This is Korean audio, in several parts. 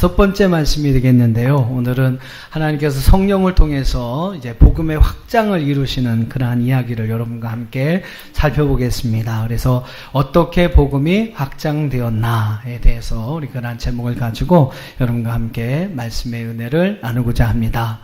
5번째 말씀이 되겠는데요. 오늘은 하나님께서 성령을 통해서 이제 복음의 확장을 이루시는 그러한 이야기를 여러분과 함께 살펴보겠습니다. 그래서 어떻게 복음이 확장되었나에 대해서 우리 그러한 제목을 가지고 여러분과 함께 말씀의 은혜를 나누고자 합니다.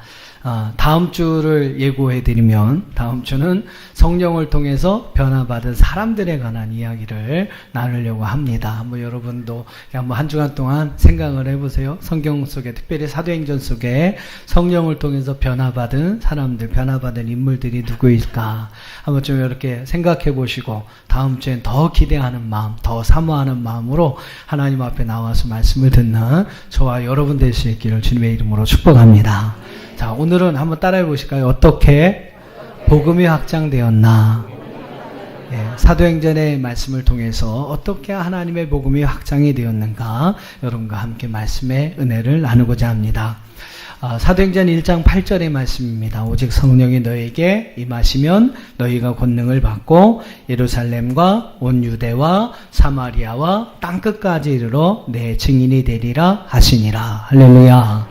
다음 주를 예고해 드리면 다음 주는 성령을 통해서 변화받은 사람들에 관한 이야기를 나누려고 합니다. 한번 여러분도 한번 한 주간 동안 생각을 해보세요. 성경 속에, 특별히 사도행전 속에 성령을 통해서 변화받은 사람들, 변화받은 인물들이 누구일까 한번 좀 이렇게 생각해 보시고 다음 주엔 더 기대하는 마음, 더 사모하는 마음으로 하나님 앞에 나와서 말씀을 듣는 저와 여러분 되시기를 주님의 이름으로 축복합니다. 자, 오늘은 한번 따라해 보실까요? 어떻게 복음이 확장되었나? 사도행전의 말씀을 통해서 어떻게 하나님의 복음이 확장이 되었는가? 여러분과 함께 말씀의 은혜를 나누고자 합니다. 사도행전 1장 8절의 말씀입니다. 오직 성령이 너에게 임하시면 너희가 권능을 받고 예루살렘과 온 유대와 사마리아와 땅끝까지 이르러 내 증인이 되리라 하시니라. 할렐루야.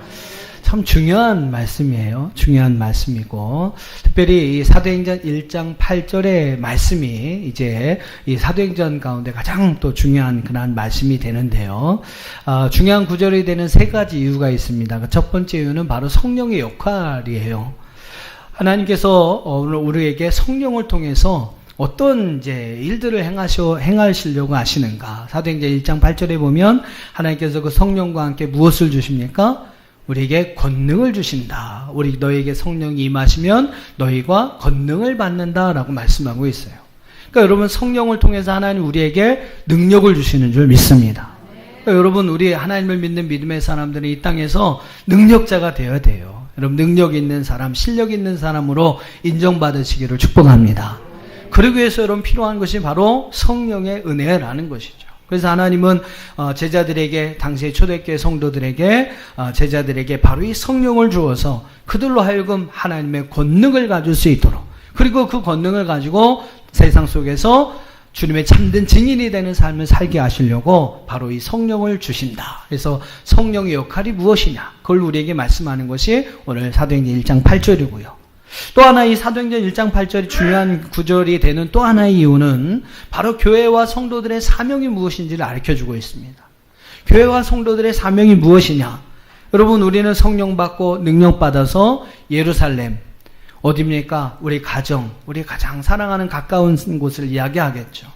참 중요한 말씀이에요. 중요한 말씀이고, 특별히 이 사도행전 1장 8절의 말씀이 이제 이 사도행전 가운데 가장 또 중요한 그런 말씀이 되는데요. 중요한 구절이 되는 세 가지 이유가 있습니다. 첫 번째 이유는 바로 성령의 역할이에요. 하나님께서 오늘 우리에게 성령을 통해서 어떤 이제 일들을 행하시려고 하시는가. 사도행전 1장 8절에 보면 하나님께서 그 성령과 함께 무엇을 주십니까? 우리에게 권능을 주신다. 너희에게 성령이 임하시면 너희가 권능을 받는다라고 말씀하고 있어요. 그러니까 여러분 성령을 통해서 하나님 우리에게 능력을 주시는 줄 믿습니다. 그러니까 여러분 우리 하나님을 믿는 믿음의 사람들은 이 땅에서 능력자가 되어야 돼요. 여러분 능력 있는 사람, 실력 있는 사람으로 인정받으시기를 축복합니다. 그러기 위해서 여러분 필요한 것이 바로 성령의 은혜라는 것이죠. 그래서 하나님은 제자들에게, 당시의 초대교회 성도들에게, 제자들에게 바로 이 성령을 주어서 그들로 하여금 하나님의 권능을 가질 수 있도록, 그리고 그 권능을 가지고 세상 속에서 주님의 참된 증인이 되는 삶을 살게 하시려고 바로 이 성령을 주신다. 그래서 성령의 역할이 무엇이냐, 그걸 우리에게 말씀하는 것이 오늘 사도행전 1장 8절이고요. 또 하나 이 사도행전 1장 8절이 중요한 구절이 되는 또 하나의 이유는 바로 교회와 성도들의 사명이 무엇인지를 가르쳐주고 있습니다. 교회와 성도들의 사명이 무엇이냐? 여러분 우리는 성령 받고 능력 받아서 예루살렘, 어디입니까? 우리 가정, 우리 가장 사랑하는 가까운 곳을 이야기하겠죠.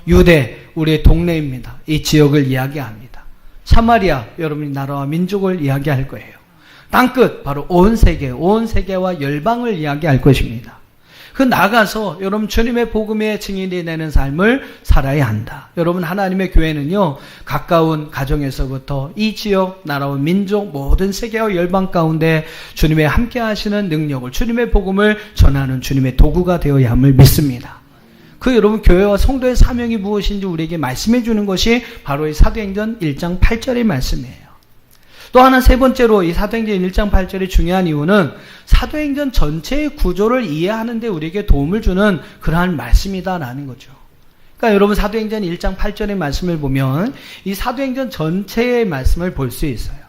유대, 우리의 동네입니다. 이 지역을 이야기합니다. 사마리아, 여러분의 나라와 민족을 이야기할 거예요. 땅끝, 바로 온 세계와 열방을 이야기할 것입니다. 그 나가서 여러분 주님의 복음의 증인이 되는 삶을 살아야 한다. 여러분 하나님의 교회는요, 가까운 가정에서부터 이 지역, 나라와 민족, 모든 세계와 열방 가운데 주님의 함께 하시는 능력을, 주님의 복음을 전하는 주님의 도구가 되어야 함을 믿습니다. 그 여러분 교회와 성도의 사명이 무엇인지 우리에게 말씀해 주는 것이 바로 이 사도행전 1장 8절의 말씀이에요. 또 하나 세 번째로 이 사도행전 1장 8절의 중요한 이유는 사도행전 전체의 구조를 이해하는 데 우리에게 도움을 주는 그러한 말씀이다라는 거죠. 그러니까 여러분 사도행전 1장 8절의 말씀을 보면 이 사도행전 전체의 말씀을 볼 수 있어요.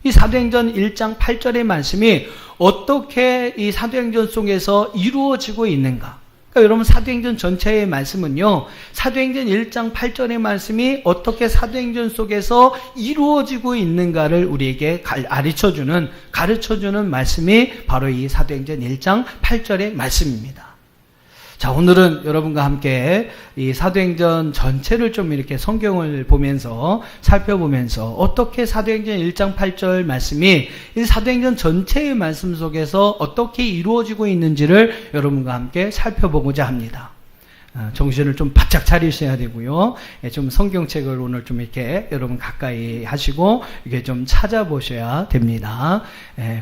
이 사도행전 1장 8절의 말씀이 어떻게 이 사도행전 속에서 이루어지고 있는가. 그러니까 여러분 사도행전 전체의 말씀은요, 사도행전 1장 8절의 말씀이 어떻게 사도행전 속에서 이루어지고 있는가를 우리에게 가르쳐주는 말씀이 바로 이 사도행전 1장 8절의 말씀입니다. 자, 오늘은 여러분과 함께 이 사도행전 전체를 좀 이렇게 성경을 보면서 살펴보면서 어떻게 사도행전 1장 8절 말씀이 이 사도행전 전체의 말씀 속에서 어떻게 이루어지고 있는지를 여러분과 함께 살펴보고자 합니다. 정신을 좀 바짝 차리셔야 되고요. 좀 성경책을 오늘 좀 이렇게 여러분 가까이 하시고 이게 좀 찾아보셔야 됩니다.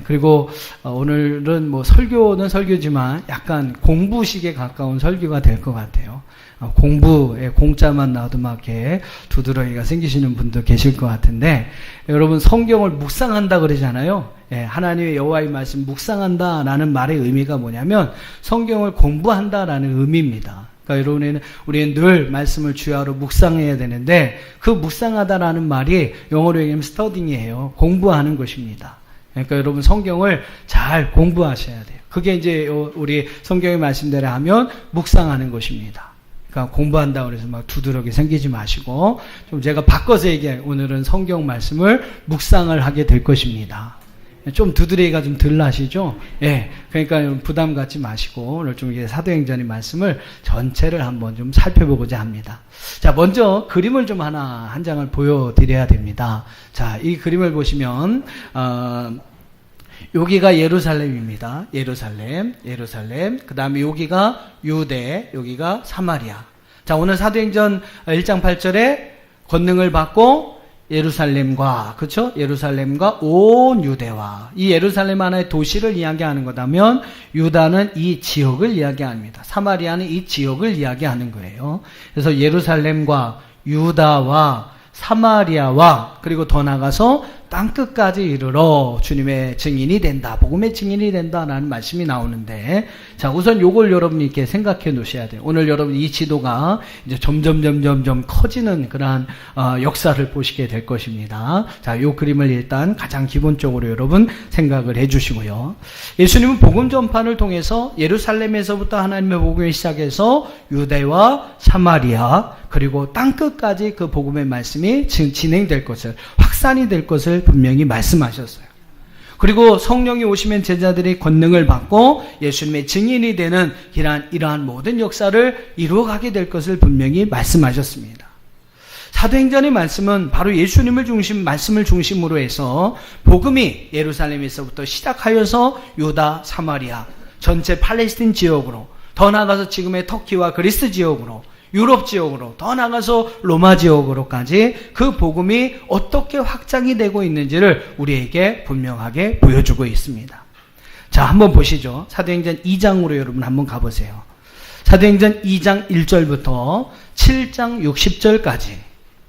그리고 오늘은 뭐 설교는 설교지만 약간 공부식에 가까운 설교가 될 것 같아요. 공부에 공짜만 나와도 막 이렇게 두드러기가 생기시는 분도 계실 것 같은데, 여러분 성경을 묵상한다 그러잖아요. 하나님의 여호와의 말씀 묵상한다라는 말의 의미가 뭐냐면 성경을 공부한다라는 의미입니다. 그러니까 여러분은 우리는 늘 말씀을 주야로 묵상해야 되는데 그 묵상하다라는 말이 영어로 얘기하면 스터딩이에요. 공부하는 것입니다. 그러니까 여러분 성경을 잘 공부하셔야 돼요. 그게 이제 우리 성경의 말씀대로 하면 묵상하는 것입니다. 그러니까 공부한다고 해서 막 두드러기 생기지 마시고 좀 제가 바꿔서 얘기해요. 오늘은 성경 말씀을 묵상을 하게 될 것입니다. 좀 두드러기가 좀 덜 나시죠? 예. 그러니까 부담 갖지 마시고 오늘 좀 사도행전의 말씀을 전체를 한번 좀 살펴보고자 합니다. 자, 먼저 그림을 좀 한 장을 보여드려야 됩니다. 자, 이 그림을 보시면 여기가 예루살렘입니다. 예루살렘. 그 다음에 여기가 유대, 여기가 사마리아. 자, 오늘 사도행전 1장 8절에 권능을 받고 예루살렘과, 그렇죠? 예루살렘과 온 유대와, 이 예루살렘 하나의 도시를 이야기하는 거다면 유다는 이 지역을 이야기합니다. 사마리아는 이 지역을 이야기하는 거예요. 그래서 예루살렘과 유다와 사마리아와 그리고 더 나가서 땅끝까지 이르러 주님의 증인이 된다, 복음의 증인이 된다라는 말씀이 나오는데, 자, 우선 요걸 여러분이 이렇게 생각해 놓으셔야 돼요. 오늘 여러분 이 지도가 이제 점점 커지는 그러한 역사를 보시게 될 것입니다. 자, 요 그림을 일단 가장 기본적으로 여러분 생각을 해 주시고요. 예수님은 복음 전파를 통해서 예루살렘에서부터 하나님의 복음을 시작해서 유대와 사마리아 그리고 땅끝까지 그 복음의 말씀이 진행될 것을, 확산이 될 것을 분명히 말씀하셨어요. 그리고 성령이 오시면 제자들이 권능을 받고 예수님의 증인이 되는 이러한 모든 역사를 이루어가게 될 것을 분명히 말씀하셨습니다. 사도행전의 말씀은 바로 예수님을 말씀을 중심으로 해서 복음이 예루살렘에서부터 시작하여서 유다, 사마리아, 전체 팔레스틴 지역으로, 더 나아가서 지금의 터키와 그리스 지역으로, 유럽 지역으로, 더 나가서 로마 지역으로까지 그 복음이 어떻게 확장이 되고 있는지를 우리에게 분명하게 보여주고 있습니다. 자, 한번 보시죠. 사도행전 2장으로 여러분 한번 가보세요. 사도행전 2장 1절부터 7장 60절까지.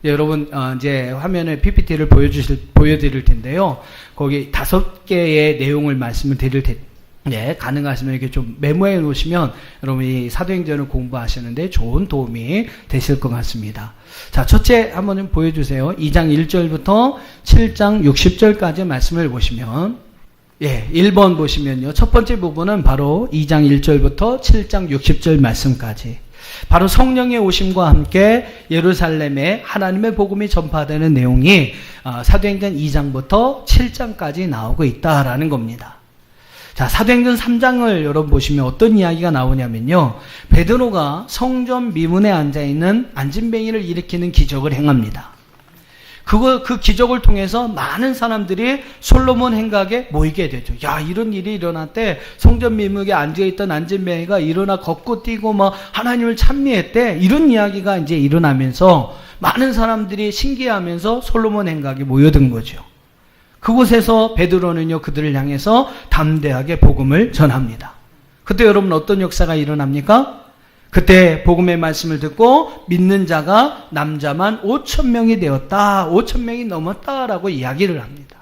여러분 이제 화면에 PPT를 보여드릴 텐데요. 거기 5개의 내용을 말씀을 드릴 텐데, 네, 가능하시면 이렇게 좀 메모해 놓으시면 여러분이 사도행전을 공부하시는데 좋은 도움이 되실 것 같습니다. 자, 첫째 한번 좀 보여주세요. 2장 1절부터 7장 60절까지 말씀을 보시면, 예, 1번 보시면요. 첫 번째 부분은 바로 2장 1절부터 7장 60절 말씀까지. 바로 성령의 오심과 함께 예루살렘에 하나님의 복음이 전파되는 내용이 사도행전 2장부터 7장까지 나오고 있다라는 겁니다. 자, 사도행전 3장을 여러분 보시면 어떤 이야기가 나오냐면요. 베드로가 성전 미문에 앉아있는 안진뱅이를 일으키는 기적을 행합니다. 그 기적을 통해서 많은 사람들이 솔로몬 행각에 모이게 되죠. 야, 이런 일이 일어났대. 성전 미문에 앉아있던 안진뱅이가 일어나 걷고 뛰고 막 하나님을 찬미했대. 이런 이야기가 이제 일어나면서 많은 사람들이 신기해하면서 솔로몬 행각에 모여든 거죠. 그곳에서 베드로는요, 그들을 향해서 담대하게 복음을 전합니다. 그때 여러분 어떤 역사가 일어납니까? 그때 복음의 말씀을 듣고 믿는 자가 남자만 5,000명이 되었다, 5,000명이 넘었다라고 이야기를 합니다.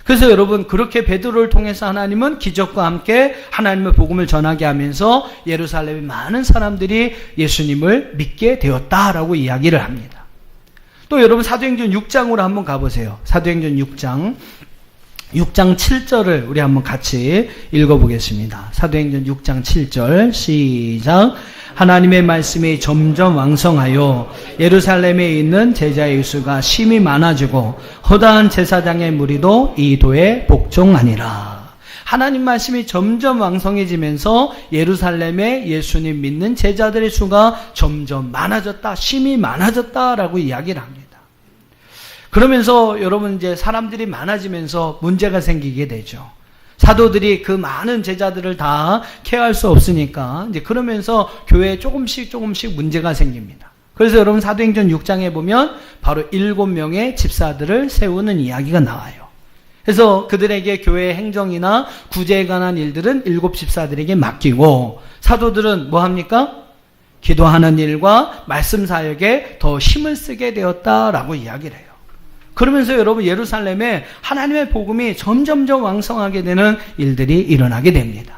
그래서 여러분 그렇게 베드로를 통해서 하나님은 기적과 함께 하나님의 복음을 전하게 하면서 예루살렘의 많은 사람들이 예수님을 믿게 되었다라고 이야기를 합니다. 또 여러분 사도행전 6장으로 한번 가보세요. 사도행전 6장 7절을 우리 한번 같이 읽어보겠습니다. 사도행전 6장 7절 시작. 하나님의 말씀이 점점 왕성하여 예루살렘에 있는 제자의 수가 심히 많아지고 허다한 제사장의 무리도 이 도에 복종하니라. 하나님 말씀이 점점 왕성해지면서 예루살렘에 예수님 믿는 제자들의 수가 점점 많아졌다, 심히 많아졌다라고 이야기를 합니다. 그러면서 여러분 이제 사람들이 많아지면서 문제가 생기게 되죠. 사도들이 그 많은 제자들을 다 케어할 수 없으니까 이제 그러면서 교회에 조금씩 문제가 생깁니다. 그래서 여러분 사도행전 6장에 보면 바로 7명의 집사들을 세우는 이야기가 나와요. 그래서 그들에게 교회의 행정이나 구제에 관한 일들은 7 집사들에게 맡기고 사도들은 뭐 합니까? 기도하는 일과 말씀 사역에 더 힘을 쓰게 되었다라고 이야기를 해요. 그러면서 여러분 예루살렘에 하나님의 복음이 점점점 왕성하게 되는 일들이 일어나게 됩니다.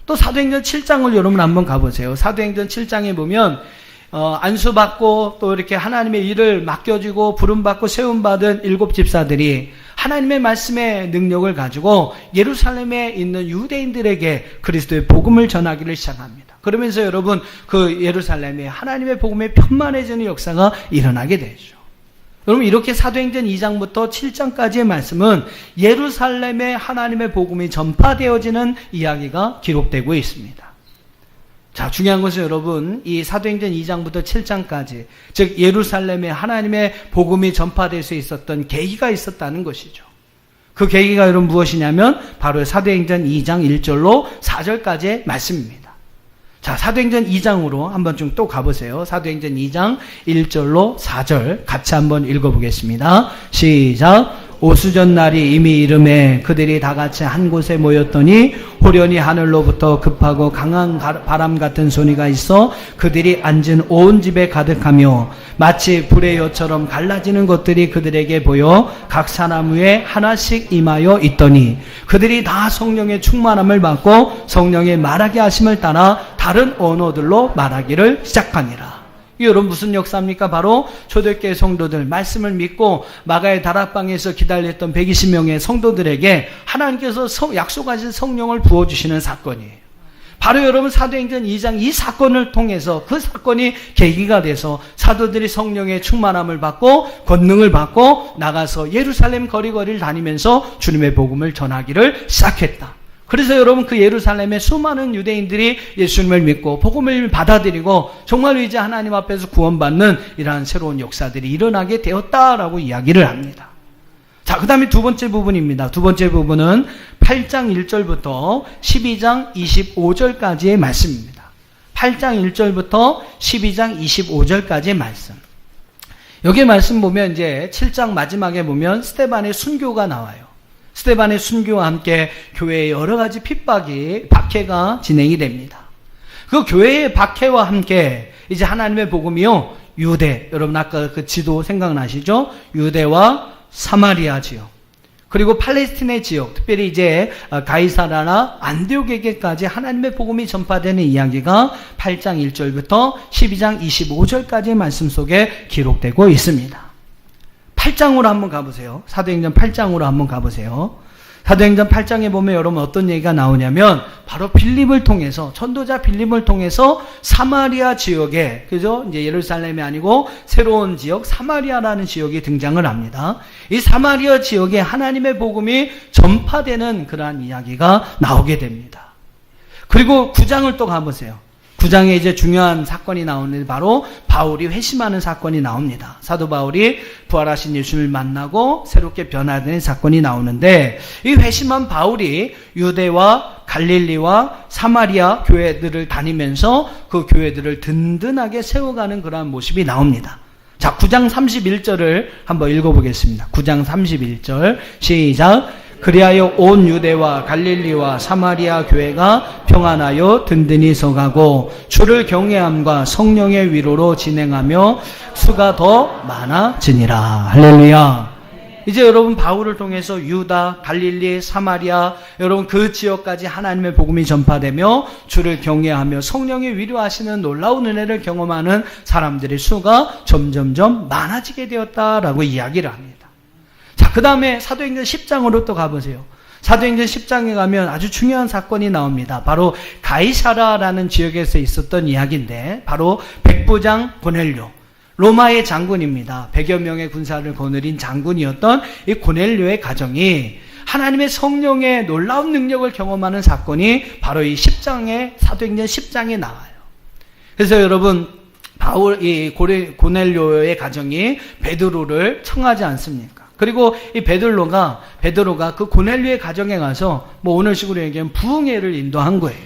또 사도행전 7장을 여러분 한번 가보세요. 사도행전 7장에 보면 안수받고 또 이렇게 하나님의 일을 맡겨지고 부름받고 세움받은 7 집사들이 하나님의 말씀의 능력을 가지고 예루살렘에 있는 유대인들에게 그리스도의 복음을 전하기를 시작합니다. 그러면서 여러분 그 예루살렘에 하나님의 복음이 편만해지는 역사가 일어나게 되죠. 여러분 이렇게 사도행전 2장부터 7장까지의 말씀은 예루살렘에 하나님의 복음이 전파되어지는 이야기가 기록되고 있습니다. 자, 중요한 것은 여러분 이 사도행전 2장부터 7장까지 즉 예루살렘에 하나님의 복음이 전파될 수 있었던 계기가 있었다는 것이죠. 그 계기가 여러분 무엇이냐면 바로 사도행전 2장 1절로 4절까지의 말씀입니다. 자, 사도행전 2장으로 한번 좀 또 가보세요. 사도행전 2장 1절로 4절 같이 한번 읽어보겠습니다. 시작. 오수전 날이 이미 이름에 그들이 다 같이 한 곳에 모였더니 호련히 하늘로부터 급하고 강한 바람 같은 소리가 있어 그들이 앉은 온 집에 가득하며 마치 불의 여처럼 갈라지는 것들이 그들에게 보여 각 사람 위에 하나씩 임하여 있더니 그들이 다 성령의 충만함을 받고 성령의 말하게 하심을 따라 다른 언어들로 말하기를 시작하니라. 여러분 무슨 역사입니까? 바로 초대교회 성도들 말씀을 믿고 마가의 다락방에서 기다렸던 120명의 성도들에게 하나님께서 약속하신 성령을 부어주시는 사건이에요. 바로 여러분 사도행전 2장 이 사건을 통해서 그 사건이 계기가 돼서 사도들이 성령의 충만함을 받고 권능을 받고 나가서 예루살렘 거리거리를 다니면서 주님의 복음을 전하기를 시작했다. 그래서 여러분 그 예루살렘에 수많은 유대인들이 예수님을 믿고 복음을 받아들이고 정말로 이제 하나님 앞에서 구원받는 이러한 새로운 역사들이 일어나게 되었다라고 이야기를 합니다. 자, 그 다음에 두 번째 부분입니다. 두 번째 부분은 8장 1절부터 12장 25절까지의 말씀입니다. 8장 1절부터 12장 25절까지의 말씀. 여기 말씀 보면 이제 7장 마지막에 보면 스데반의 순교가 나와요. 스데반의 순교와 함께 교회의 여러 가지 박해가 진행이 됩니다. 그 교회의 박해와 함께 이제 하나님의 복음이요, 유대, 여러분 아까 그 지도 생각나시죠? 유대와 사마리아 지역, 그리고 팔레스틴의 지역, 특별히 이제 가이사라나 안디옥에게까지 하나님의 복음이 전파되는 이야기가 8장 1절부터 12장 25절까지의 말씀 속에 기록되고 있습니다. 8장으로 한번 가보세요. 사도행전 8장으로 한번 가보세요. 사도행전 8장에 보면 여러분 어떤 얘기가 나오냐면 바로 빌립을 통해서 전도자 빌립을 통해서 사마리아 지역에 그죠? 이제 예루살렘이 아니고 새로운 지역 사마리아라는 지역이 등장을 합니다. 이 사마리아 지역에 하나님의 복음이 전파되는 그러한 이야기가 나오게 됩니다. 그리고 9장을 또 가보세요. 9장에 이제 중요한 사건이 나오는데 바로 바울이 회심하는 사건이 나옵니다. 사도 바울이 부활하신 예수를 만나고 새롭게 변화되는 사건이 나오는데 이 회심한 바울이 유대와 갈릴리와 사마리아 교회들을 다니면서 그 교회들을 든든하게 세워가는 그러한 모습이 나옵니다. 자, 9장 31절을 한번 읽어보겠습니다. 9장 31절 시작. 그리하여 온 유대와 갈릴리와 사마리아 교회가 평안하여 든든히 서가고 주를 경외함과 성령의 위로로 진행하며 수가 더 많아지니라. 할렐루야. 이제 여러분 바울을 통해서 유다, 갈릴리, 사마리아 여러분 그 지역까지 하나님의 복음이 전파되며 주를 경외하며 성령의 위로하시는 놀라운 은혜를 경험하는 사람들의 수가 점점점 많아지게 되었다라고 이야기를 합니다. 자, 그 다음에 사도행전 10장으로 또 가보세요. 사도행전 10장에 가면 아주 중요한 사건이 나옵니다. 바로 가이사라라는 지역에서 있었던 이야기인데 바로 백부장 고넬료, 로마의 장군입니다. 100여 명의 군사를 거느린 장군이었던 이 고넬료의 가정이 하나님의 성령의 놀라운 능력을 경험하는 사건이 바로 이 10장에 사도행전 10장에 나와요. 그래서 여러분 이 고넬료의 가정이 베드로를 청하지 않습니까? 그리고 이 베드로가 그 고넬료의 가정에 가서 뭐 오늘식으로 얘기하면 부흥회를 인도한 거예요.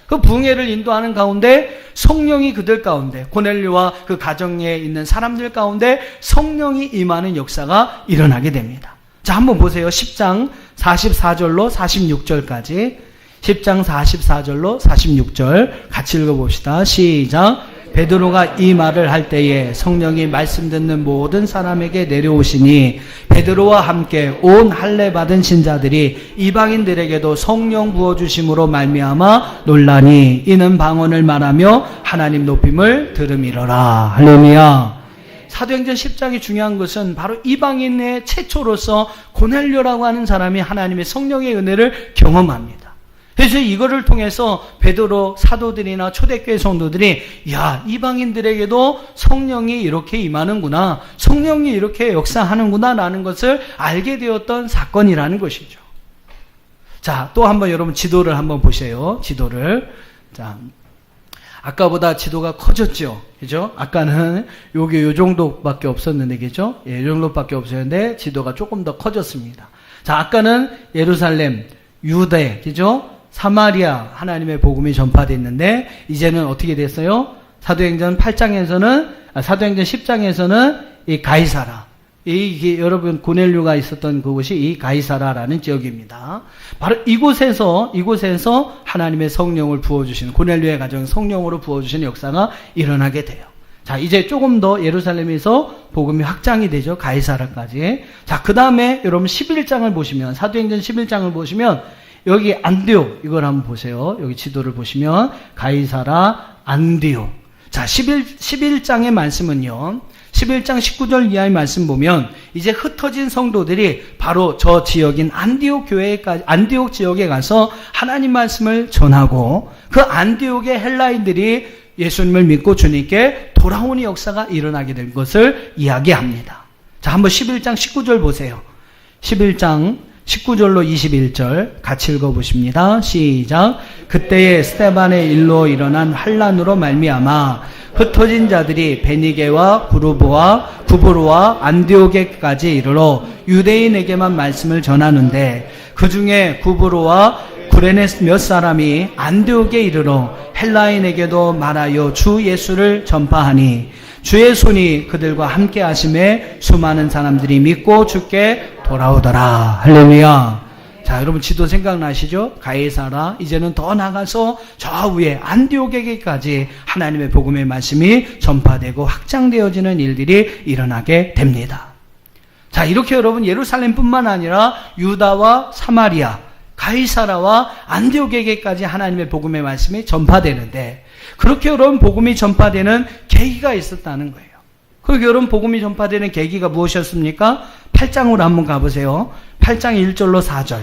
그 부흥회를 인도하는 가운데 성령이 그들 가운데 고넬료와 그 가정에 있는 사람들 가운데 성령이 임하는 역사가 일어나게 됩니다. 자, 한번 보세요. 10장 44절로 46절까지 10장 44절로 46절 같이 읽어봅시다. 시작. 베드로가 이 말을 할 때에 성령이 말씀 듣는 모든 사람에게 내려오시니 베드로와 함께 온 할례 받은 신자들이 이방인들에게도 성령 부어주심으로 말미암아 놀라니 이는 방언을 말하며 하나님 높임을 들음이로라. 할렐루야. 사도행전 10장이 중요한 것은 바로 이방인의 최초로서 고넬료라고 하는 사람이 하나님의 성령의 은혜를 경험합니다. 그래서 이거를 통해서 베드로 사도들이나 초대교회 성도들이 야, 이방인들에게도 성령이 이렇게 임하는구나, 성령이 이렇게 역사하는구나 라는 것을 알게 되었던 사건이라는 것이죠. 자, 또 한번 여러분 지도를 한번 보세요. 지도를. 자, 아까보다 지도가 커졌죠. 그죠? 아까는 여기 요 정도밖에 없었는데, 그죠? 예, 요 정도밖에 없었는데 지도가 조금 더 커졌습니다. 자, 아까는 예루살렘, 유대, 그죠? 사마리아 하나님의 복음이 전파됐는데 이제는 어떻게 됐어요? 사도행전 10장에서는 이 가이사라. 이게 여러분 고넬료가 있었던 그곳이 이 가이사라라는 지역입니다. 바로 이곳에서 하나님의 성령을 부어주시는, 고넬료의 가정 성령으로 부어주시는 역사가 일어나게 돼요. 자, 이제 조금 더 예루살렘에서 복음이 확장이 되죠. 가이사라까지. 자, 그 다음에 여러분 11장을 보시면, 사도행전 11장을 보시면 여기 안디옥, 이걸 한번 보세요. 여기 지도를 보시면 가이사라, 안디옥. 자, 11장의 말씀은요, 11장 19절 이하의 말씀 보면 이제 흩어진 성도들이 바로 저 지역인 안디옥 지역에 가서 하나님 말씀을 전하고 그 안디옥의 헬라인들이 예수님을 믿고 주님께 돌아오는 역사가 일어나게 된 것을 이야기합니다. 자, 한번 11장 19절 보세요. 11장 19절로 21절 같이 읽어보십니다. 시작. 그때에 스데반의 일로 일어난 환란으로 말미암아 흩어진 자들이 베니게와 구브로와 안디옥에까지 이르러 유대인에게만 말씀을 전하는데 그 중에 구브로와 구레네 몇 사람이 안디옥에 이르러 헬라인에게도 말하여 주 예수를 전파하니 주의 손이 그들과 함께 하심에 수많은 사람들이 믿고 주께 돌아오더라. 할렐루야. 자, 여러분 지도 생각나시죠? 가이사라, 이제는 더 나가서 저 위에 안디옥에게까지 하나님의 복음의 말씀이 전파되고 확장되어지는 일들이 일어나게 됩니다. 자, 이렇게 여러분 예루살렘뿐만 아니라 유다와 사마리아, 가이사라와 안디옥에게까지 하나님의 복음의 말씀이 전파되는데, 그렇게 여러분 복음이 전파되는 계기가 있었다는 거예요. 그리고 여러분 복음이 전파되는 계기가 무엇이었습니까? 8장으로 한번 가보세요. 8장 1절로 4절.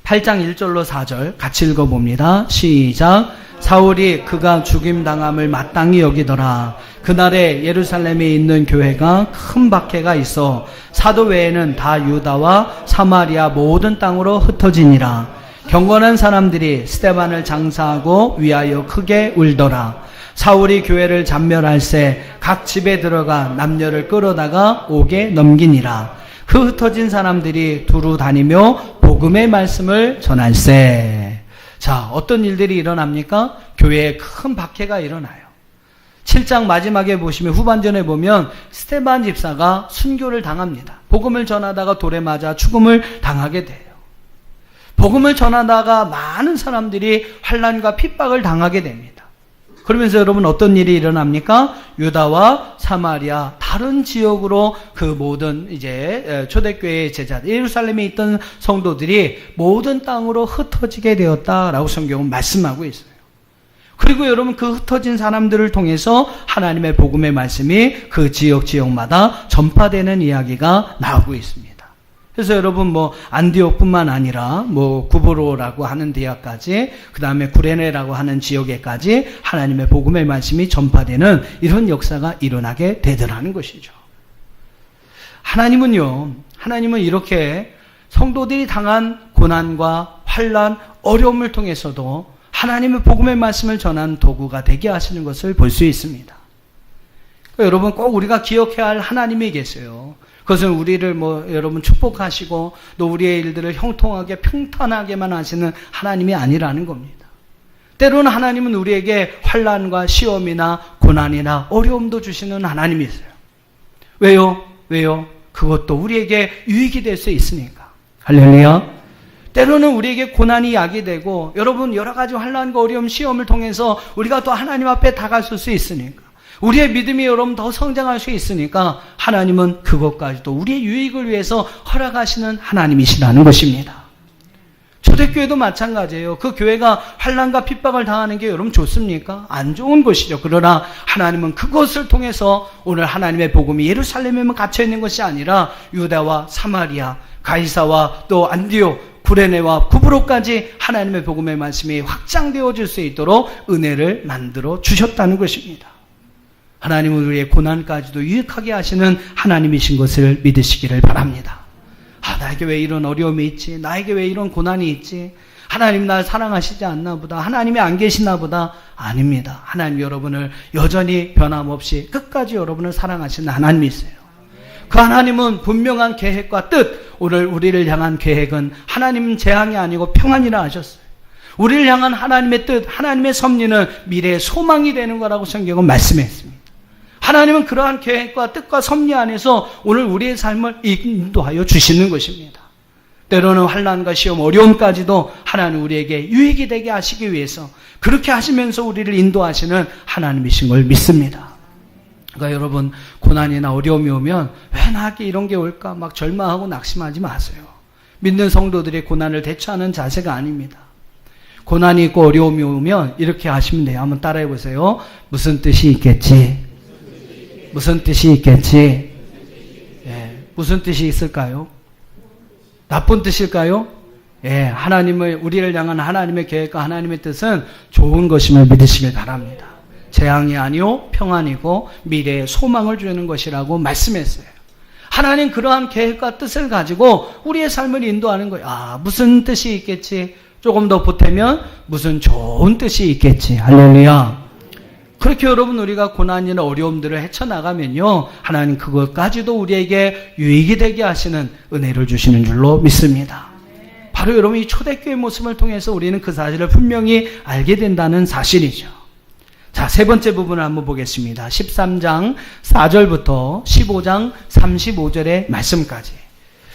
8장 1절로 4절 같이 읽어봅니다. 시작. 사울이 그가 죽임당함을 마땅히 여기더라. 그날에 예루살렘에 있는 교회가 큰 박해가 있어 사도 외에는 다 유다와 사마리아 모든 땅으로 흩어지니라. 경건한 사람들이 스데반을 장사하고 위하여 크게 울더라. 사울이 교회를 잔멸할새 각 집에 들어가 남녀를 끌어다가 옥에 넘기니라. 그 흩어진 사람들이 두루 다니며 복음의 말씀을 전할새. 자, 어떤 일들이 일어납니까? 교회에 큰 박해가 일어나요. 7장 마지막에 보시면, 후반전에 보면 스데반 집사가 순교를 당합니다. 복음을 전하다가 돌에 맞아 죽음을 당하게 돼요. 복음을 전하다가 많은 사람들이 환난과 핍박을 당하게 됩니다. 그러면서 여러분 어떤 일이 일어납니까? 유다와 사마리아 다른 지역으로 그 모든 이제 초대교회의 제자들, 예루살렘에 있던 성도들이 모든 땅으로 흩어지게 되었다라고 성경은 말씀하고 있어요. 그리고 여러분 그 흩어진 사람들을 통해서 하나님의 복음의 말씀이 그 지역마다 전파되는 이야기가 나오고 있습니다. 그래서 여러분 안디옥뿐만 아니라 구브로라고 하는 대학까지, 그 다음에 구레네라고 하는 지역에까지 하나님의 복음의 말씀이 전파되는 이런 역사가 일어나게 되더라는 것이죠. 하나님은 이렇게 성도들이 당한 고난과 환난, 어려움을 통해서도 하나님의 복음의 말씀을 전하는 도구가 되게 하시는 것을 볼 수 있습니다. 그러니까 여러분 꼭 우리가 기억해야 할 하나님이 계세요. 그것은 우리를 여러분 축복하시고 또 우리의 일들을 형통하게 평탄하게만 하시는 하나님이 아니라는 겁니다. 때로는 하나님은 우리에게 환난과 시험이나 고난이나 어려움도 주시는 하나님이세요. 왜요? 그것도 우리에게 유익이 될 수 있으니까. 할렐루야. 때로는 우리에게 고난이 약이 되고 여러분 여러 가지 환난과 어려움 시험을 통해서 우리가 또 하나님 앞에 다가설 수 있으니까 우리의 믿음이 여러분 더 성장할 수 있으니까 하나님은 그것까지도 우리의 유익을 위해서 허락하시는 하나님이시라는 것입니다. 초대교회도 마찬가지예요. 그 교회가 환난과 핍박을 당하는 게 여러분 좋습니까? 안 좋은 것이죠. 그러나 하나님은 그것을 통해서 오늘 하나님의 복음이 예루살렘에만 갇혀있는 것이 아니라 유다와 사마리아, 가이사와 또 안디옥, 구레네와 구브로까지 하나님의 복음의 말씀이 확장되어질 수 있도록 은혜를 만들어 주셨다는 것입니다. 하나님은 우리의 고난까지도 유익하게 하시는 하나님이신 것을 믿으시기를 바랍니다. 나에게 왜 이런 어려움이 있지? 나에게 왜 이런 고난이 있지? 하나님 날 사랑하시지 않나 보다. 하나님이 안 계시나 보다. 아닙니다. 하나님 여러분을 여전히 변함없이 끝까지 여러분을 사랑하시는 하나님이세요. 그 하나님은 분명한 계획과 뜻, 오늘 우리를 향한 계획은 하나님 재앙이 아니고 평안이라 하셨어요. 우리를 향한 하나님의 뜻, 하나님의 섭리는 미래의 소망이 되는 거라고 성경은 말씀했습니다. 하나님은 그러한 계획과 뜻과 섭리 안에서 오늘 우리의 삶을 인도하여 주시는 것입니다. 때로는 환난과 시험, 어려움까지도 하나님 우리에게 유익이 되게 하시기 위해서 그렇게 하시면서 우리를 인도하시는 하나님이신 걸 믿습니다. 그러니까 여러분 고난이나 어려움이 오면 왜 나에게 이런 게 올까 막 절망하고 낙심하지 마세요. 믿는 성도들이 고난을 대처하는 자세가 아닙니다. 고난이 있고 어려움이 오면 이렇게 하시면 돼요. 한번 따라해 보세요. 무슨 뜻이 있겠지? 무슨 뜻이 있겠지? 예, 무슨 뜻이 있을까요? 나쁜 뜻일까요? 예, 하나님을, 우리를 향한 하나님의 계획과 하나님의 뜻은 좋은 것임을 믿으시길 바랍니다. 재앙이 아니요 평안이고 미래의 소망을 주는 것이라고 말씀했어요. 하나님 그러한 계획과 뜻을 가지고 우리의 삶을 인도하는 거예요. 무슨 뜻이 있겠지? 조금 더 보태면 무슨 좋은 뜻이 있겠지. 할렐루야. 그렇게 여러분 우리가 고난이나 어려움들을 헤쳐나가면요 하나님 그것까지도 우리에게 유익이 되게 하시는 은혜를 주시는 줄로 믿습니다. 바로 여러분 이 초대교회 모습을 통해서 우리는 그 사실을 분명히 알게 된다는 사실이죠. 자, 세 번째 부분을 한번 보겠습니다. 13장 4절부터 15장 35절의 말씀까지.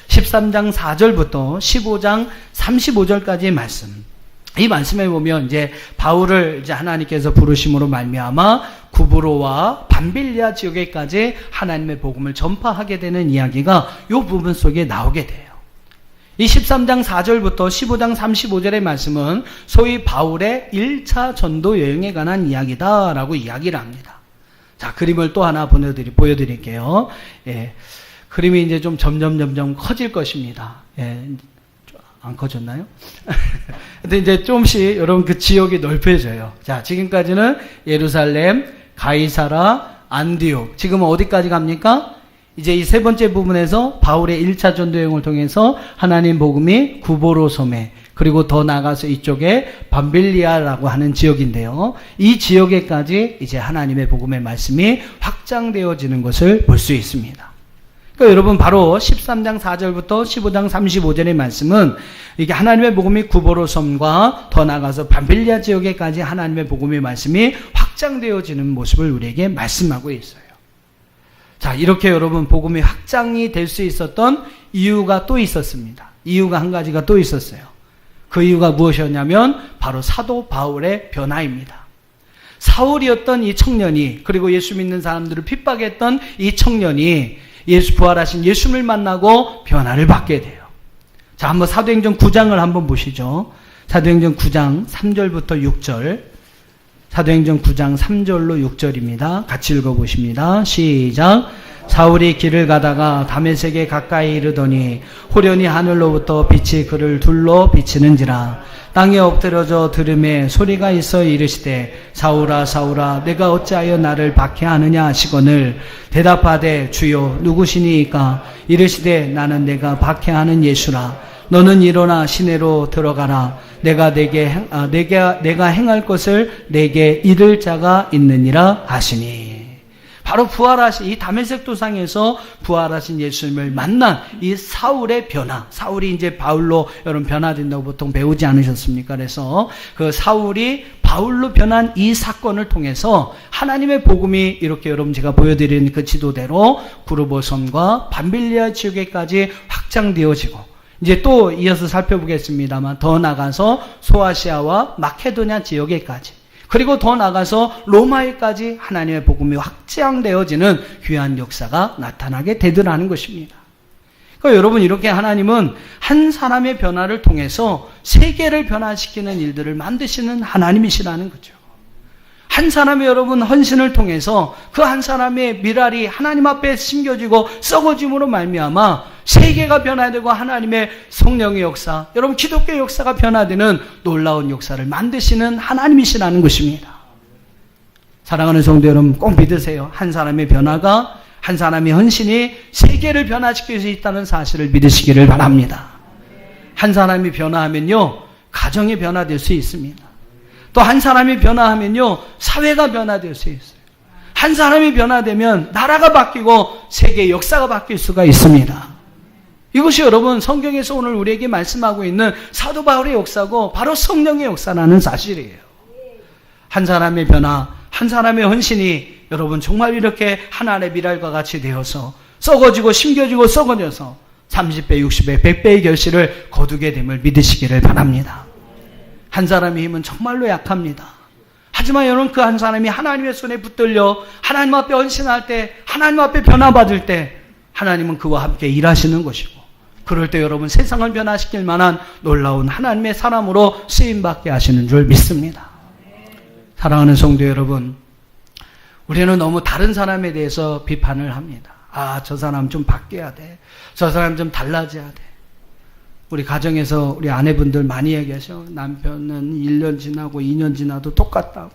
13장 4절부터 15장 35절까지의 말씀. 이 말씀에 보면 이제 바울을 이제 하나님께서 부르심으로 말미암아 구브로와 밤빌리아 지역에까지 하나님의 복음을 전파하게 되는 이야기가 이 부분 속에 나오게 돼요. 이 13장 4절부터 15장 35절의 말씀은 소위 바울의 1차 전도 여행에 관한 이야기다라고 이야기를 합니다. 자, 그림을 또 하나 보여드릴게요. 예, 그림이 이제 좀 점점 커질 것입니다. 예, 안 커졌나요? 근데 이제 조금씩 여러분 그 지역이 넓혀져요. 자, 지금까지는 예루살렘, 가이사라, 안디옥. 지금은 어디까지 갑니까? 이제 이 세 번째 부분에서 바울의 1차 전도여행을 통해서 하나님 복음이 구보로 섬에 그리고 더 나가서 이쪽에 밤빌리아라고 하는 지역인데요. 이 지역에까지 이제 하나님의 복음의 말씀이 확장되어지는 것을 볼 수 있습니다. 그러니까 여러분 바로 13장 4절부터 15장 35절의 말씀은 이게 하나님의 복음이 구보로 섬과 더 나가서 밤빌리아 지역에까지 하나님의 복음의 말씀이 확장되어지는 모습을 우리에게 말씀하고 있어요. 자, 이렇게 여러분 복음이 확장이 될 수 있었던 이유가 또 있었습니다. 이유가 한 가지가 또 있었어요. 그 이유가 무엇이었냐면 바로 사도 바울의 변화입니다. 사울이었던 이 청년이 그리고 예수 믿는 사람들을 핍박했던 이 청년이 부활하신 예수를 만나고 변화를 받게 돼요. 자, 한번 사도행전 9장을 한번 보시죠. 사도행전 9장 3절부터 6절. 사도행전 9장 3절로 6절입니다. 같이 읽어보십니다. 시작. 사울이 길을 가다가 다메섹에 가까이 이르더니 호련히 하늘로부터 빛이 그를 둘러 비치는지라. 땅에 엎드려져 들음에 소리가 있어 이르시되 사울아 사울아 내가 어찌하여 나를 박해하느냐 하시거늘 대답하되 주여 누구시니이까. 이르시되 나는 내가 박해하는 예수라. 너는 일어나 시내로 들어가라. 내가 행할 것을 내게 이를 자가 있느니라 하시니. 바로 부활하신 이 다메섹 도상에서 부활하신 예수님을 만난 이 사울의 변화. 사울이 이제 바울로 여러분 변화된다고 보통 배우지 않으셨습니까? 그래서 그 사울이 바울로 변한 이 사건을 통해서 하나님의 복음이 이렇게 여러분 제가 보여드린 그 지도대로 구르보섬과 밤빌리아 지역에까지 확장되어지고 이제 또 이어서 살펴보겠습니다만 더 나가서 소아시아와 마케도냐 지역에까지 그리고 더 나가서 로마에까지 하나님의 복음이 확장되어지는 귀한 역사가 나타나게 되더라는 것입니다. 그러니까 여러분 이렇게 하나님은 한 사람의 변화를 통해서 세계를 변화시키는 일들을 만드시는 하나님이시라는 거죠. 한 사람의 여러분 헌신을 통해서 그 한 사람의 미랄이 하나님 앞에 심겨지고 썩어짐으로 말미암아 세계가 변화되고 하나님의 성령의 역사, 여러분 기독교의 역사가 변화되는 놀라운 역사를 만드시는 하나님이시라는 것입니다. 사랑하는 성도 여러분 꼭 믿으세요. 한 사람의 변화가, 한 사람의 헌신이 세계를 변화시킬 수 있다는 사실을 믿으시기를 바랍니다. 한 사람이 변화하면요 가정이 변화될 수 있습니다. 또 한 사람이 변화하면요 사회가 변화될 수 있어요. 한 사람이 변화되면 나라가 바뀌고 세계의 역사가 바뀔 수가 있습니다. 이것이 여러분 성경에서 오늘 우리에게 말씀하고 있는 사도 바울의 역사고 바로 성령의 역사라는 사실이에요. 한 사람의 변화, 한 사람의 헌신이 여러분 정말 이렇게 하나의 미랄과 같이 되어서 썩어지고 심겨지고 썩어져서 30배, 60배, 100배의 결실을 거두게 됨을 믿으시기를 바랍니다. 한 사람의 힘은 정말로 약합니다. 하지만 여러분 그 한 사람이 하나님의 손에 붙들려 하나님 앞에 헌신할 때, 하나님 앞에 변화받을 때 하나님은 그와 함께 일하시는 것이고 그럴 때 여러분 세상을 변화시킬 만한 놀라운 하나님의 사람으로 쓰임받게 하시는 줄 믿습니다. 사랑하는 성도 여러분, 우리는 너무 다른 사람에 대해서 비판을 합니다. 아, 저 사람 좀 바뀌어야 돼. 저 사람 좀 달라져야 돼. 우리 가정에서 우리 아내분들 많이 얘기하셔. 남편은 1년 지나고 2년 지나도 똑같다고.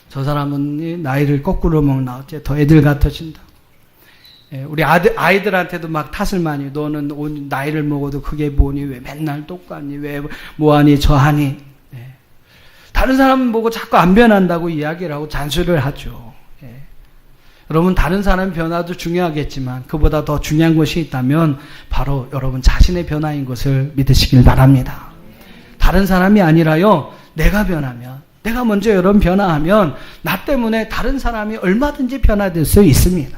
저 사람은 나이를 거꾸로 먹나. 어째 더 애들 같아진다. 우리 아이들한테도 막 탓을 많이. 너는 나이를 먹어도 그게 뭐니? 왜 맨날 똑같니? 왜 뭐하니? 저하니? 다른 사람 보고 자꾸 안 변한다고 이야기를 하고 잔소리를 하죠. 여러분 다른 사람 변화도 중요하겠지만 그보다 더 중요한 것이 있다면 바로 여러분 자신의 변화인 것을 믿으시길 바랍니다. 다른 사람이 아니라요 내가 변하면, 내가 먼저 여러분 변화하면 나 때문에 다른 사람이 얼마든지 변화될 수 있습니다.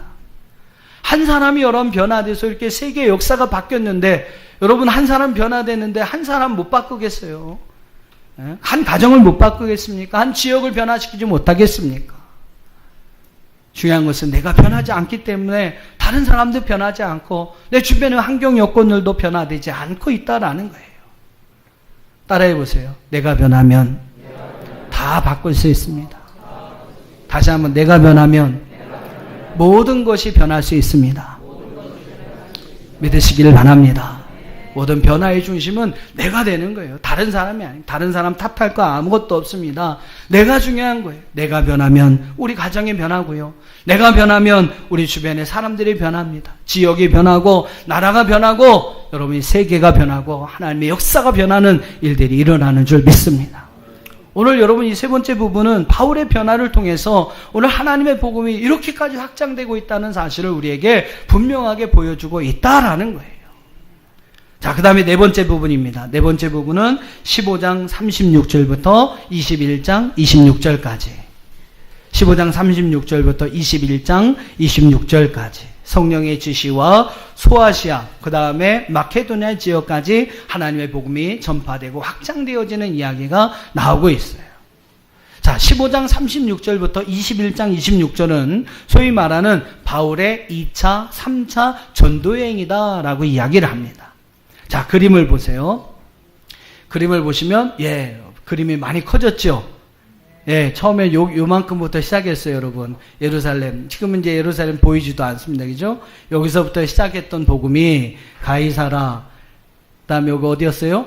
한 사람이 여러분 변화돼서 이렇게 세계의 역사가 바뀌었는데 여러분 한 사람 변화됐는데 한 사람 못 바꾸겠어요? 한 가정을 못 바꾸겠습니까? 한 지역을 변화시키지 못하겠습니까? 중요한 것은 내가 변하지 않기 때문에 다른 사람도 변하지 않고 내 주변의 환경 여건들도 변화되지 않고 있다라는 거예요. 따라해 보세요. 내가 변하면 다 바꿀 수 있습니다. 다시 한번 내가 변하면 모든 것이 변할 수 있습니다. 믿으시기를 바랍니다. 모든 변화의 중심은 내가 되는 거예요. 다른 사람이 아니에요. 다른 사람 탓할 거 아무것도 없습니다. 내가 중요한 거예요. 내가 변하면 우리 가정이 변하고요. 내가 변하면 우리 주변의 사람들이 변합니다. 지역이 변하고 나라가 변하고 여러분이 세계가 변하고 하나님의 역사가 변하는 일들이 일어나는 줄 믿습니다. 오늘 여러분 이 세 번째 부분은 바울의 변화를 통해서 오늘 하나님의 복음이 이렇게까지 확장되고 있다는 사실을 우리에게 분명하게 보여주고 있다라는 거예요. 자, 그 다음에 네 번째 부분입니다. 네 번째 부분은 15장 36절부터 21장 26절까지. 15장 36절부터 21장 26절까지. 성령의 지시와 소아시아, 그 다음에 마케도냐 지역까지 하나님의 복음이 전파되고 확장되어지는 이야기가 나오고 있어요. 자, 15장 36절부터 21장 26절은 소위 말하는 바울의 2차, 3차 전도여행이다라고 이야기를 합니다. 자, 그림을 보세요. 그림을 보시면, 그림이 많이 커졌죠? 처음에 요만큼부터 시작했어요, 여러분. 예루살렘. 지금은 이제 예루살렘 보이지도 않습니다. 그죠? 여기서부터 시작했던 복음이 가이사라, 그 다음에 여기 어디였어요?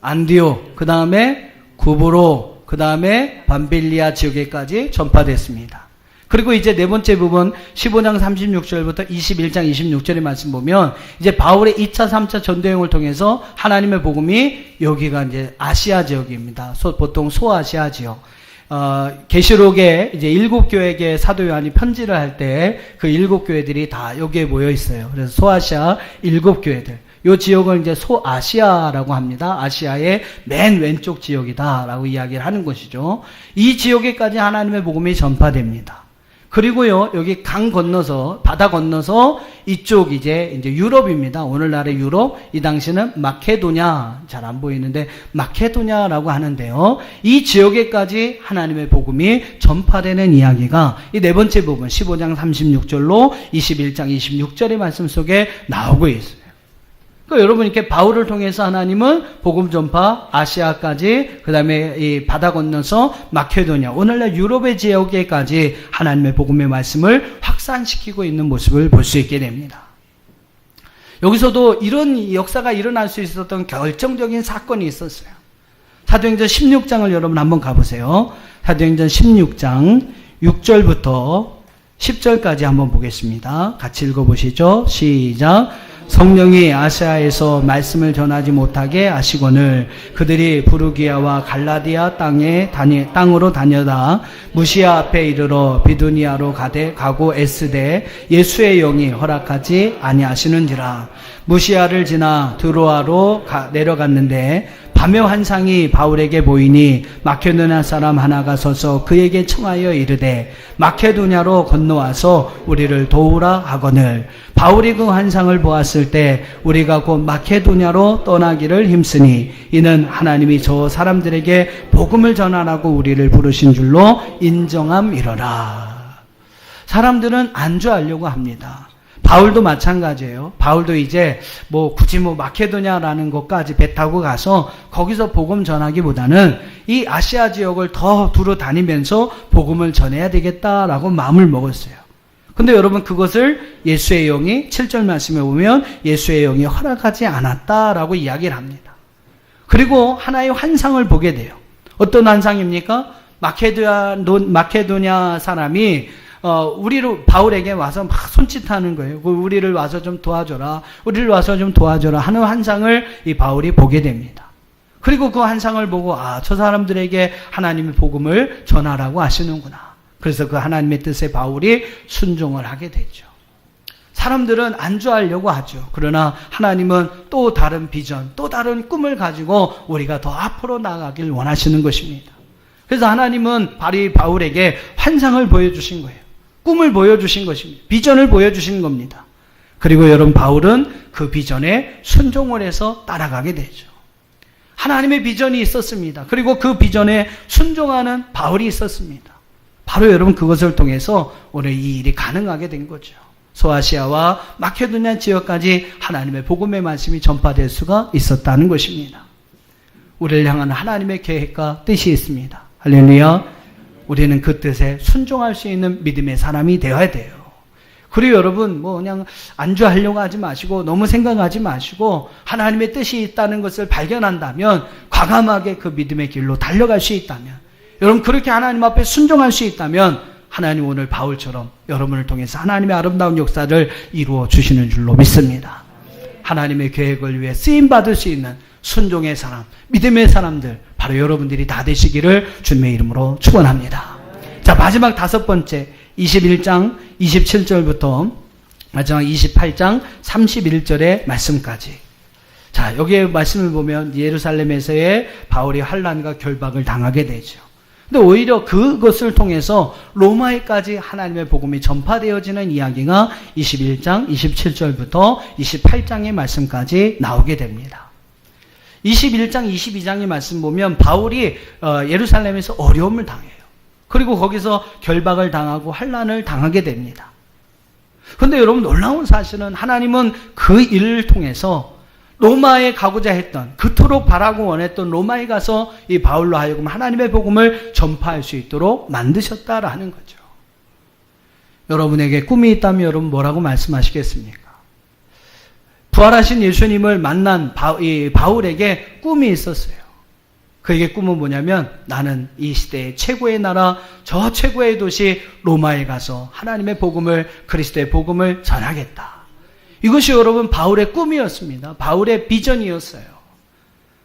안디옥, 그 다음에 구브로, 그 다음에 밤빌리아 지역에까지 전파됐습니다. 그리고 이제 네 번째 부분 15장 36절부터 21장 26절의 말씀 보면 이제 바울의 2차, 3차 전도여행을 통해서 하나님의 복음이 여기가 이제 아시아 지역입니다. 보통 소아시아 지역. 계시록에 이제 7교회에 사도 요한이 편지를 할 때 그 7교회들이 다 여기에 모여 있어요. 그래서 소아시아 7교회들. 이 지역을 이제 소아시아라고 합니다. 아시아의 맨 왼쪽 지역이다라고 이야기를 하는 것이죠. 이 지역에까지 하나님의 복음이 전파됩니다. 그리고요, 여기 강 건너서, 바다 건너서 이쪽 이제 유럽입니다. 오늘날의 유럽, 이 당시는 마케도냐, 잘 안 보이는데 마케도냐라고 하는데요. 이 지역에까지 하나님의 복음이 전파되는 이야기가 이 네 번째 부분 15장 36절로 21장 26절의 말씀 속에 나오고 있어요. 그러니까 여러분 이렇게 바울을 통해서 하나님은 복음 전파 아시아까지 그다음에 이 바다 건너서 마케도냐 오늘날 유럽의 지역에까지 하나님의 복음의 말씀을 확산시키고 있는 모습을 볼 수 있게 됩니다. 여기서도 이런 역사가 일어날 수 있었던 결정적인 사건이 있었어요. 사도행전 16장을 여러분 한번 가보세요. 사도행전 16장 6절부터 10절까지 한번 보겠습니다. 같이 읽어보시죠. 시작. 성령이 아시아에서 말씀을 전하지 못하게 하시거늘 그들이 부르기아와 갈라디아 땅으로 다녀다 무시아 앞에 이르러 비두니아로 가고 에스데 예수의 영이 허락하지 아니하시는지라. 무시아를 지나 드로아로 내려갔는데 밤의 환상이 바울에게 보이니 마케도냐 사람 하나가 서서 그에게 청하여 이르되 마케도냐로 건너와서 우리를 도우라 하거늘 바울이 그 환상을 보았을 때 우리가 곧 마케도냐로 떠나기를 힘쓰니 이는 하나님이 저 사람들에게 복음을 전하라고 우리를 부르신 줄로 인정함이러라. 사람들은 안주하려고 합니다. 바울도 마찬가지예요. 바울도 이제 굳이 마케도냐라는 것까지 배 타고 가서 거기서 복음 전하기보다는 이 아시아 지역을 더 두루 다니면서 복음을 전해야 되겠다라고 마음을 먹었어요. 근데 여러분 그것을 예수의 영이 7절 말씀에 보면 예수의 영이 허락하지 않았다라고 이야기를 합니다. 그리고 하나의 환상을 보게 돼요. 어떤 환상입니까? 마케도냐 사람이 바울에게 와서 막 손짓하는 거예요. 우리를 와서 좀 도와줘라. 우리를 와서 좀 도와줘라 하는 환상을 이 바울이 보게 됩니다. 그리고 그 환상을 보고 저 사람들에게 하나님의 복음을 전하라고 하시는구나. 그래서 그 하나님의 뜻에 바울이 순종을 하게 되죠. 사람들은 안주하려고 하죠. 그러나 하나님은 또 다른 비전, 또 다른 꿈을 가지고 우리가 더 앞으로 나아가길 원하시는 것입니다. 그래서 하나님은 바울에게 환상을 보여주신 거예요. 꿈을 보여주신 것입니다. 비전을 보여주신 겁니다. 그리고 여러분 바울은 그 비전에 순종을 해서 따라가게 되죠. 하나님의 비전이 있었습니다. 그리고 그 비전에 순종하는 바울이 있었습니다. 바로 여러분 그것을 통해서 오늘 이 일이 가능하게 된 거죠. 소아시아와 마케도냐 지역까지 하나님의 복음의 말씀이 전파될 수가 있었다는 것입니다. 우리를 향한 하나님의 계획과 뜻이 있습니다. 할렐루야. 우리는 그 뜻에 순종할 수 있는 믿음의 사람이 되어야 돼요. 그리고 여러분 그냥 안주하려고 하지 마시고 너무 생각하지 마시고 하나님의 뜻이 있다는 것을 발견한다면 과감하게 그 믿음의 길로 달려갈 수 있다면 여러분 그렇게 하나님 앞에 순종할 수 있다면 하나님 오늘 바울처럼 여러분을 통해서 하나님의 아름다운 역사를 이루어 주시는 줄로 믿습니다. 하나님의 계획을 위해 쓰임받을 수 있는 순종의 사람, 믿음의 사람들 바로 여러분들이 다 되시기를 주님의 이름으로 축원합니다. 자, 마지막 5번째 21장 27절부터 마지막 28장 31절의 말씀까지. 자, 여기에 말씀을 보면 예루살렘에서의 바울이 환난과 결박을 당하게 되죠. 근데 오히려 그것을 통해서 로마에까지 하나님의 복음이 전파되어지는 이야기가 21장 27절부터 28장의 말씀까지 나오게 됩니다. 21장 22장의 말씀 보면 바울이 예루살렘에서 어려움을 당해요. 그리고 거기서 결박을 당하고 환난을 당하게 됩니다. 그런데 여러분 놀라운 사실은 하나님은 그 일을 통해서 로마에 가고자 했던 그토록 바라고 원했던 로마에 가서 이 바울로 하여금 하나님의 복음을 전파할 수 있도록 만드셨다라는 거죠. 여러분에게 꿈이 있다면 여러분 뭐라고 말씀하시겠습니까? 부활하신 예수님을 만난 바울에게 꿈이 있었어요. 그에게 꿈은 뭐냐면 나는 이 시대의 최고의 나라 저 최고의 도시 로마에 가서 하나님의 복음을 그리스도의 복음을 전하겠다. 이것이 여러분 바울의 꿈이었습니다. 바울의 비전이었어요.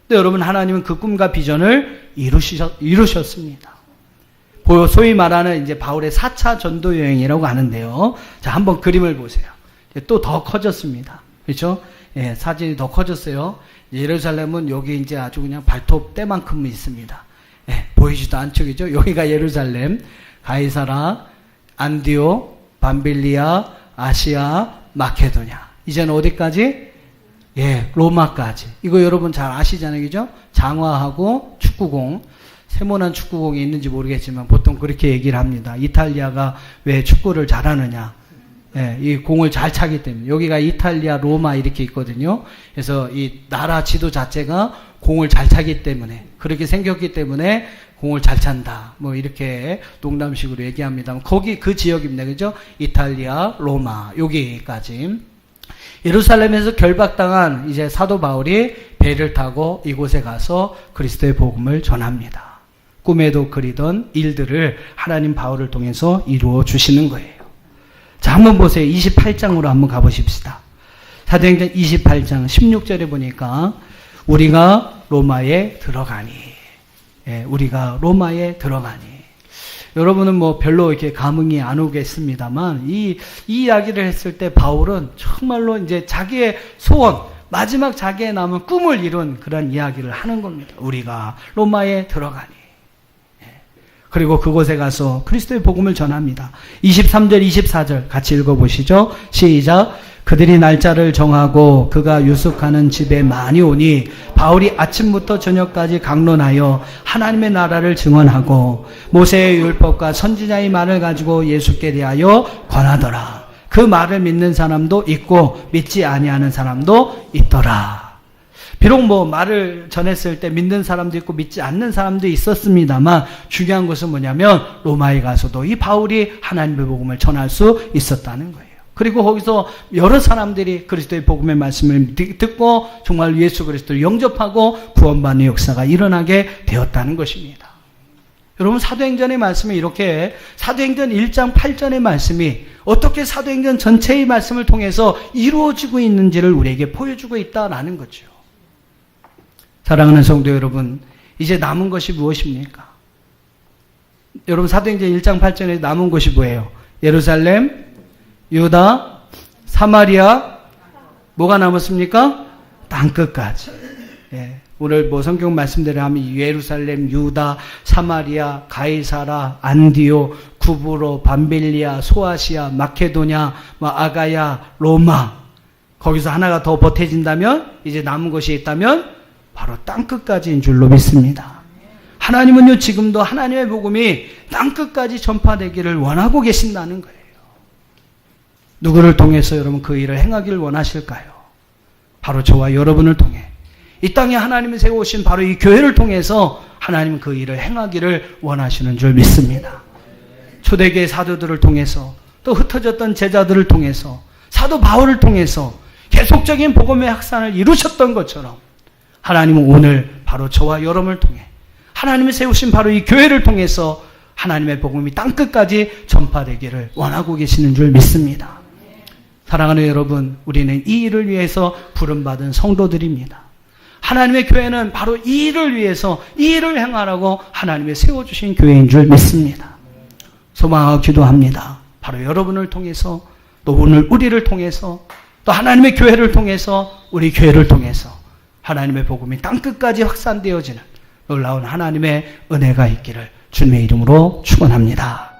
근데 여러분 하나님은 그 꿈과 비전을 이루셨습니다. 소위 말하는 이제 바울의 4차 전도 여행이라고 하는데요. 자, 한번 그림을 보세요. 또 더 커졌습니다. 그렇죠? 예, 사진이 더 커졌어요. 예루살렘은 여기 이제 아주 그냥 발톱 때만큼 있습니다. 예, 보이지도 않죠, 그죠? 여기가 예루살렘, 가이사라, 안디오, 밤빌리아, 아시아, 마케도냐. 이제는 어디까지? 예, 로마까지. 이거 여러분 잘 아시잖아요. 그죠? 장화하고 축구공. 세모난 축구공이 있는지 모르겠지만 보통 그렇게 얘기를 합니다. 이탈리아가 왜 축구를 잘하느냐. 예, 이 공을 잘 차기 때문에. 여기가 이탈리아, 로마 이렇게 있거든요. 그래서 이 나라 지도 자체가 공을 잘 차기 때문에, 그렇게 생겼기 때문에 공을 잘 찬다. 뭐 이렇게 농담식으로 얘기합니다. 거기 그 지역입니다. 그죠? 이탈리아, 로마, 여기까지. 예루살렘에서 결박당한 이제 사도 바울이 배를 타고 이곳에 가서 그리스도의 복음을 전합니다. 꿈에도 그리던 일들을 하나님 바울을 통해서 이루어 주시는 거예요. 자, 한번 보세요. 28장으로 한번 가보십시다. 사도행전 28장 16절에 보니까 우리가 로마에 들어가니. 예, 우리가 로마에 들어가니. 여러분은 뭐 별로 이렇게 감흥이 안 오겠습니다만 이 이야기를 했을 때 바울은 정말로 이제 자기의 소원, 마지막 자기의 남은 꿈을 이룬 그런 이야기를 하는 겁니다. 우리가 로마에 들어가니. 그리고 그곳에 가서 그리스도의 복음을 전합니다. 23절, 24절 같이 읽어보시죠. 시작. 그들이 날짜를 정하고 그가 유숙하는 집에 많이 오니 바울이 아침부터 저녁까지 강론하여 하나님의 나라를 증언하고 모세의 율법과 선지자의 말을 가지고 예수께 대하여 권하더라. 그 말을 믿는 사람도 있고 믿지 아니하는 사람도 있더라. 비록 뭐 말을 전했을 때 믿는 사람도 있고 믿지 않는 사람도 있었습니다만 중요한 것은 뭐냐면 로마에 가서도 이 바울이 하나님의 복음을 전할 수 있었다는 거예요. 그리고 거기서 여러 사람들이 그리스도의 복음의 말씀을 듣고 정말 예수 그리스도를 영접하고 구원받는 역사가 일어나게 되었다는 것입니다. 여러분 사도행전의 말씀이 이렇게 사도행전 1장 8절의 말씀이 어떻게 사도행전 전체의 말씀을 통해서 이루어지고 있는지를 우리에게 보여주고 있다라는 거죠. 사랑하는 성도 여러분, 이제 남은 것이 무엇입니까? 여러분 사도행전 1장 8절에 남은 것이 뭐예요? 예루살렘, 유다, 사마리아, 뭐가 남았습니까? 땅끝까지. 예. 오늘 뭐 성경 말씀대로 하면 예루살렘, 유다, 사마리아, 가이사라, 안디오, 구브로, 밤빌리아, 소아시아, 마케도냐, 아가야, 로마. 거기서 하나가 더 보태진다면 이제 남은 것이 있다면 바로 땅끝까지인 줄로 믿습니다. 하나님은요 지금도 하나님의 복음이 땅끝까지 전파되기를 원하고 계신다는 거예요. 누구를 통해서 여러분 그 일을 행하기를 원하실까요? 바로 저와 여러분을 통해 이 땅에 하나님이 세우신 바로 이 교회를 통해서 하나님은 그 일을 행하기를 원하시는 줄 믿습니다. 초대교회 사도들을 통해서 또 흩어졌던 제자들을 통해서 사도 바울을 통해서 계속적인 복음의 확산을 이루셨던 것처럼 하나님은 오늘 바로 저와 여러분을 통해 하나님이 세우신 바로 이 교회를 통해서 하나님의 복음이 땅끝까지 전파되기를 원하고 계시는 줄 믿습니다. 사랑하는 여러분, 우리는 이 일을 위해서 부름받은 성도들입니다. 하나님의 교회는 바로 이 일을 위해서 이 일을 행하라고 하나님이 세워주신 교회인 줄 믿습니다. 소망하고 기도합니다. 바로 여러분을 통해서 또 오늘 우리를 통해서 또 하나님의 교회를 통해서 우리 교회를 통해서 하나님의 복음이 땅끝까지 확산되어지는 놀라운 하나님의 은혜가 있기를 주님의 이름으로 축원합니다.